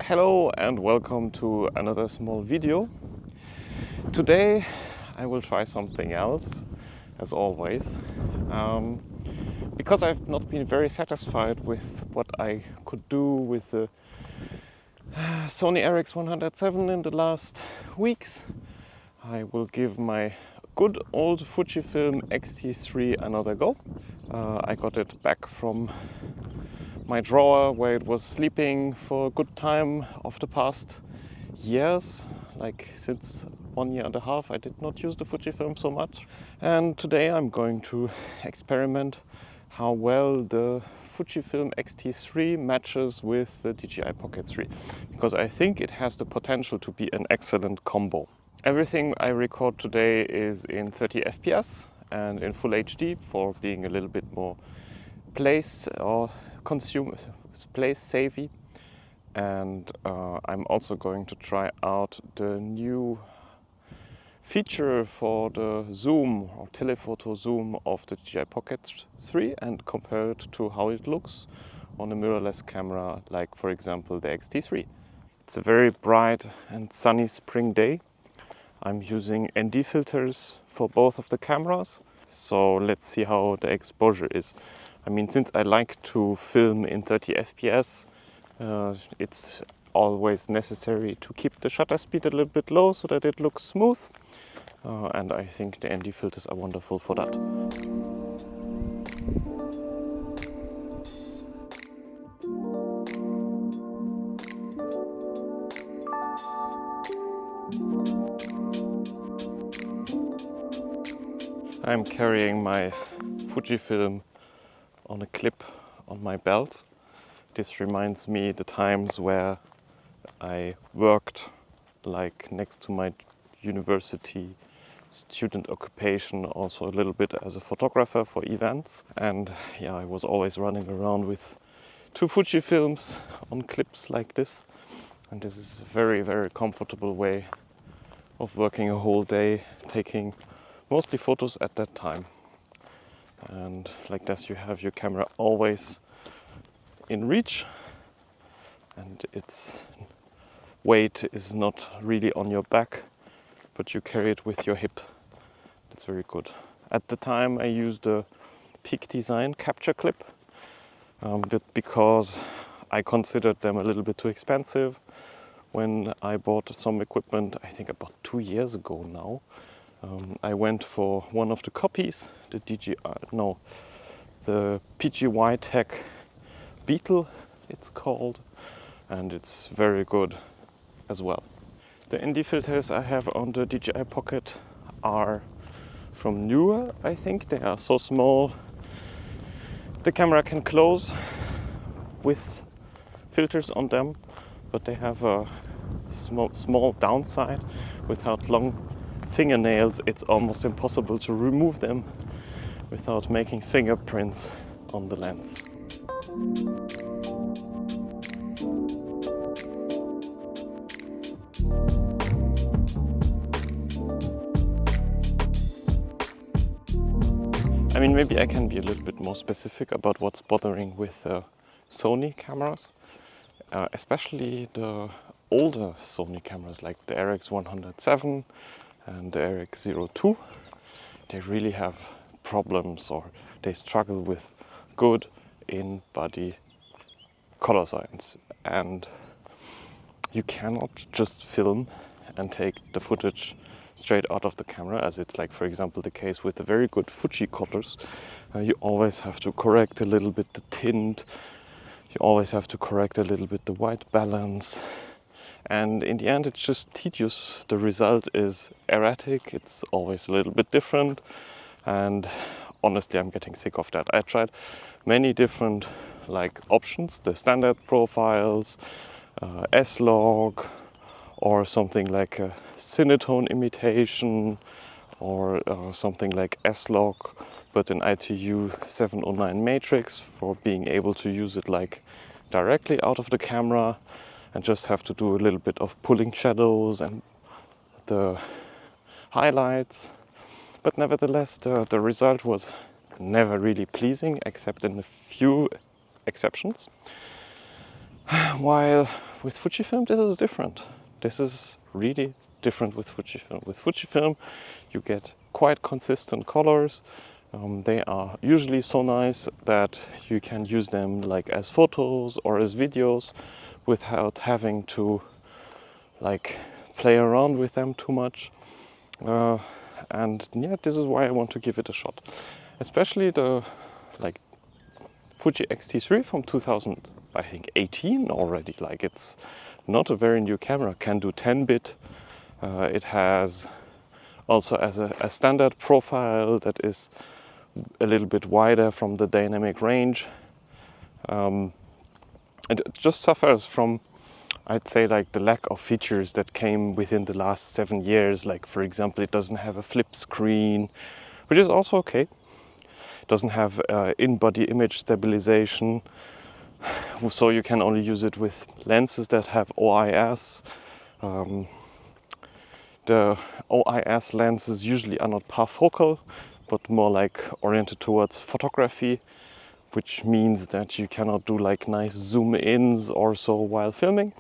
Hello and welcome to another small video. Today I will try something else, as always, because I've not been very satisfied with what I could do with the Sony RX107 in the last weeks. I will give my good old Fujifilm X-T3 another go. I got it back from my drawer where it was sleeping for a good time of the past years. Like since 1.5 years I did not use the Fujifilm so much. And today I'm going to experiment how well the Fujifilm X-T3 matches with the DJI Pocket 3, because I think it has the potential to be an excellent combo. Everything I record today is in 30 FPS and in full HD for being a little bit more place savvy. And I'm also going to try out the new feature for the zoom or telephoto zoom of the DJI Pocket 3 and compare it to how it looks on a mirrorless camera, like for example the X-T3. It's a very bright and sunny spring day. I'm using ND filters for both of the cameras, so let's see how the exposure is. I mean, since I like to film in 30 FPS, it's always necessary to keep the shutter speed a little bit low so that it looks smooth. And I think the ND filters are wonderful for that. I'm carrying my Fujifilm on a clip on my belt. This reminds me the times where I worked like next to my university student occupation, also a little bit as a photographer for events. And yeah, I was always running around with two Fujifilms on clips like this. And this is a very, very comfortable way of working a whole day, taking mostly photos at that time. And like this, you have your camera always in reach, and its weight is not really on your back, but you carry it with your hip. That's very good. At the time I used a Peak Design capture clip, but because I considered them a little bit too expensive when I bought some equipment, I think about 2 years ago now, I went for one of the copies, the PGY Tech Beetle it's called, and it's very good as well. The ND filters I have on the DJI Pocket are from Newer, I think. They are so small the camera can close with filters on them, but they have a small downside. Without long fingernails, it's almost impossible to remove them without making fingerprints on the lens. I mean, maybe I can be a little bit more specific about what's bothering with Sony cameras, especially the older Sony cameras like the RX107 and the RX02. They really have problems, or they struggle with good in-body color science, and you cannot just film and take the footage straight out of the camera, as it's like, for example, the case with the very good Fuji colors. You always have to correct a little bit the tint, you always have to correct a little bit the white balance, and in the end it's just tedious. The result is erratic, it's always a little bit different, and honestly I'm getting sick of that. I tried many different options, the standard profiles, S-Log, or something like a Cinetone imitation, or something like S-Log but in ITU 709 matrix, for being able to use it directly out of the camera and just have to do a little bit of pulling shadows and the highlights. But nevertheless, the result was never really pleasing, except in a few exceptions. While with Fujifilm this is different. This is really different with Fujifilm. With Fujifilm you get quite consistent colors. They are usually so nice that you can use them like as photos or as videos without having to like play around with them too much. And yeah, this is why I want to give it a shot. Especially the like Fuji X-T3 from 2018 already. Like, it's not a very new camera. Can do 10-bit. It has also as a standard profile that is a little bit wider from the dynamic range. It just suffers from, I'd say, like the lack of features that came within the last 7 years. Like, for example, it doesn't have a flip screen, which is also okay. It doesn't have in-body image stabilization, so you can only use it with lenses that have OIS. The OIS lenses usually are not parfocal, but more like oriented towards photography, which means that you cannot do like nice zoom ins or so while filming.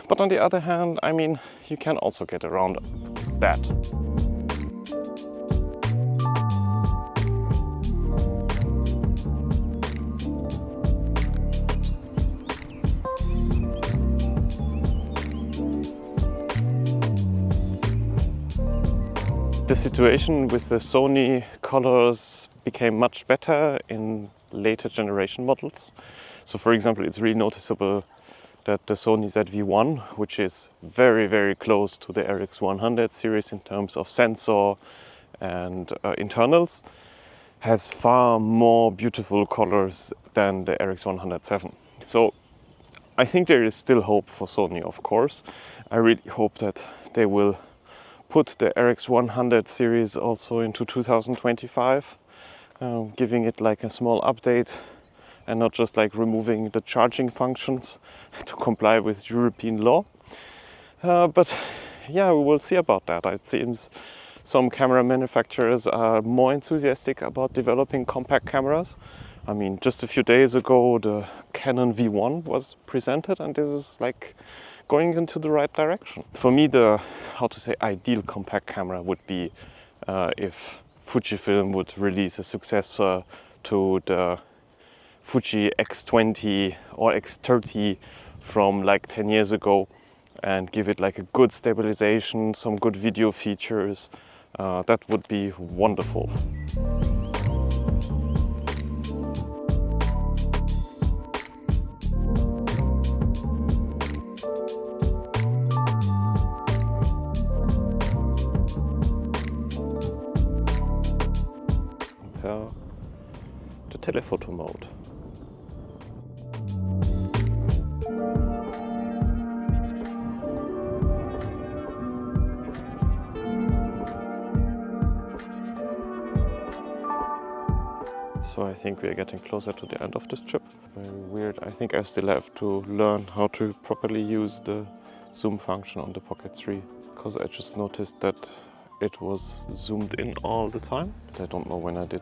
But on the other hand, I mean, you can also get around that. The situation with the Sony colors became much better in later generation models. So for example, it's really noticeable that the Sony ZV-1, which is very, very close to the RX100 series in terms of sensor and internals, has far more beautiful colors than the RX107. So I think there is still hope for Sony, of course. I really hope that they will put the RX100 series also into 2025, giving it like a small update and not just like removing the charging functions to comply with European law. But yeah, we will see about that. It seems some camera manufacturers are more enthusiastic about developing compact cameras. I mean, just a few days ago, the Canon V1 was presented, and this is like going into the right direction. For me, the, how to say, ideal compact camera would be if Fujifilm would release a successor to the Fuji X20 or X30 from like 10 years ago and give it like a good stabilization, some good video features. That would be wonderful. The telephoto mode. So I think we are getting closer to the end of this trip. Very weird. I think I still have to learn how to properly use the zoom function on the Pocket 3, because I just noticed that it was zoomed in all the time. I don't know when I did.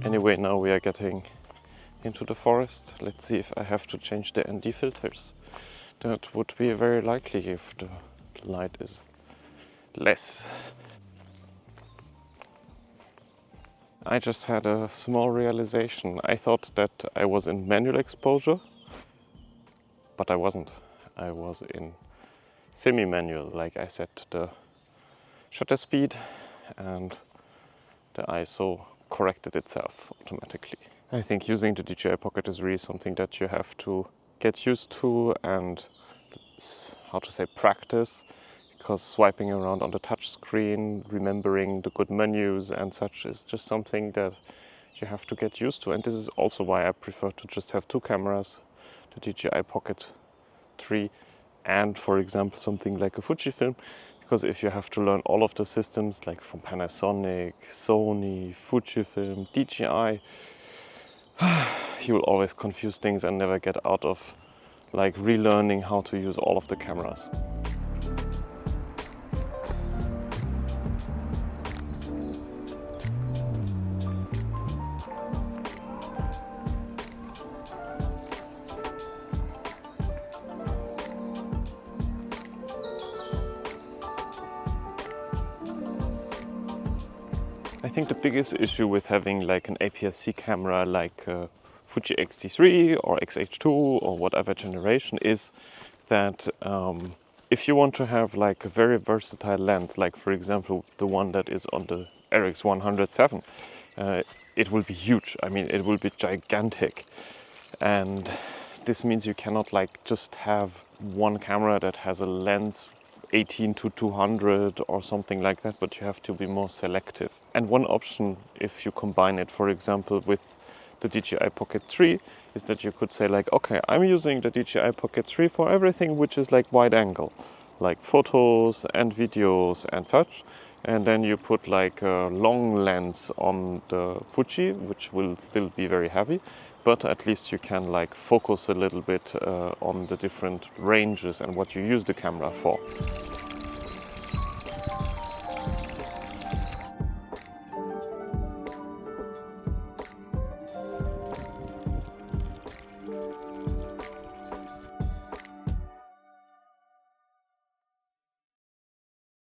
Anyway, now we are getting into the forest. Let's see if I have to change the ND filters. That would be very likely if the light is less. I just had a small realization. I thought that I was in manual exposure, but I wasn't. I was in semi-manual. Like, I set the shutter speed and the ISO corrected itself automatically. I think using the DJI Pocket is really something that you have to get used to and, how to say, practice, because swiping around on the touch screen, remembering the good menus and such is just something that you have to get used to. And this is also why I prefer to just have two cameras, the DJI Pocket 3 and, for example, something like a Fujifilm. Because if you have to learn all of the systems, like from Panasonic, Sony, Fujifilm, DJI, you will always confuse things and never get out of like relearning how to use all of the cameras. think the biggest issue with having like an APS-C camera like Fuji X-T3 or XH2 or whatever generation is that if you want to have like a very versatile lens, like for example the one that is on the RX107, it will be huge. I mean, it will be gigantic, and this means you cannot like just have one camera that has a lens 18 to 200 or something like that, but you have to be more selective. And one option, if you combine it, for example, with the DJI Pocket 3, is that you could say like, okay, I'm using the DJI Pocket 3 for everything which is like wide angle, like photos and videos and such. And then you put like a long lens on the Fuji, which will still be very heavy, but at least you can like focus a little bit on the different ranges and what you use the camera for.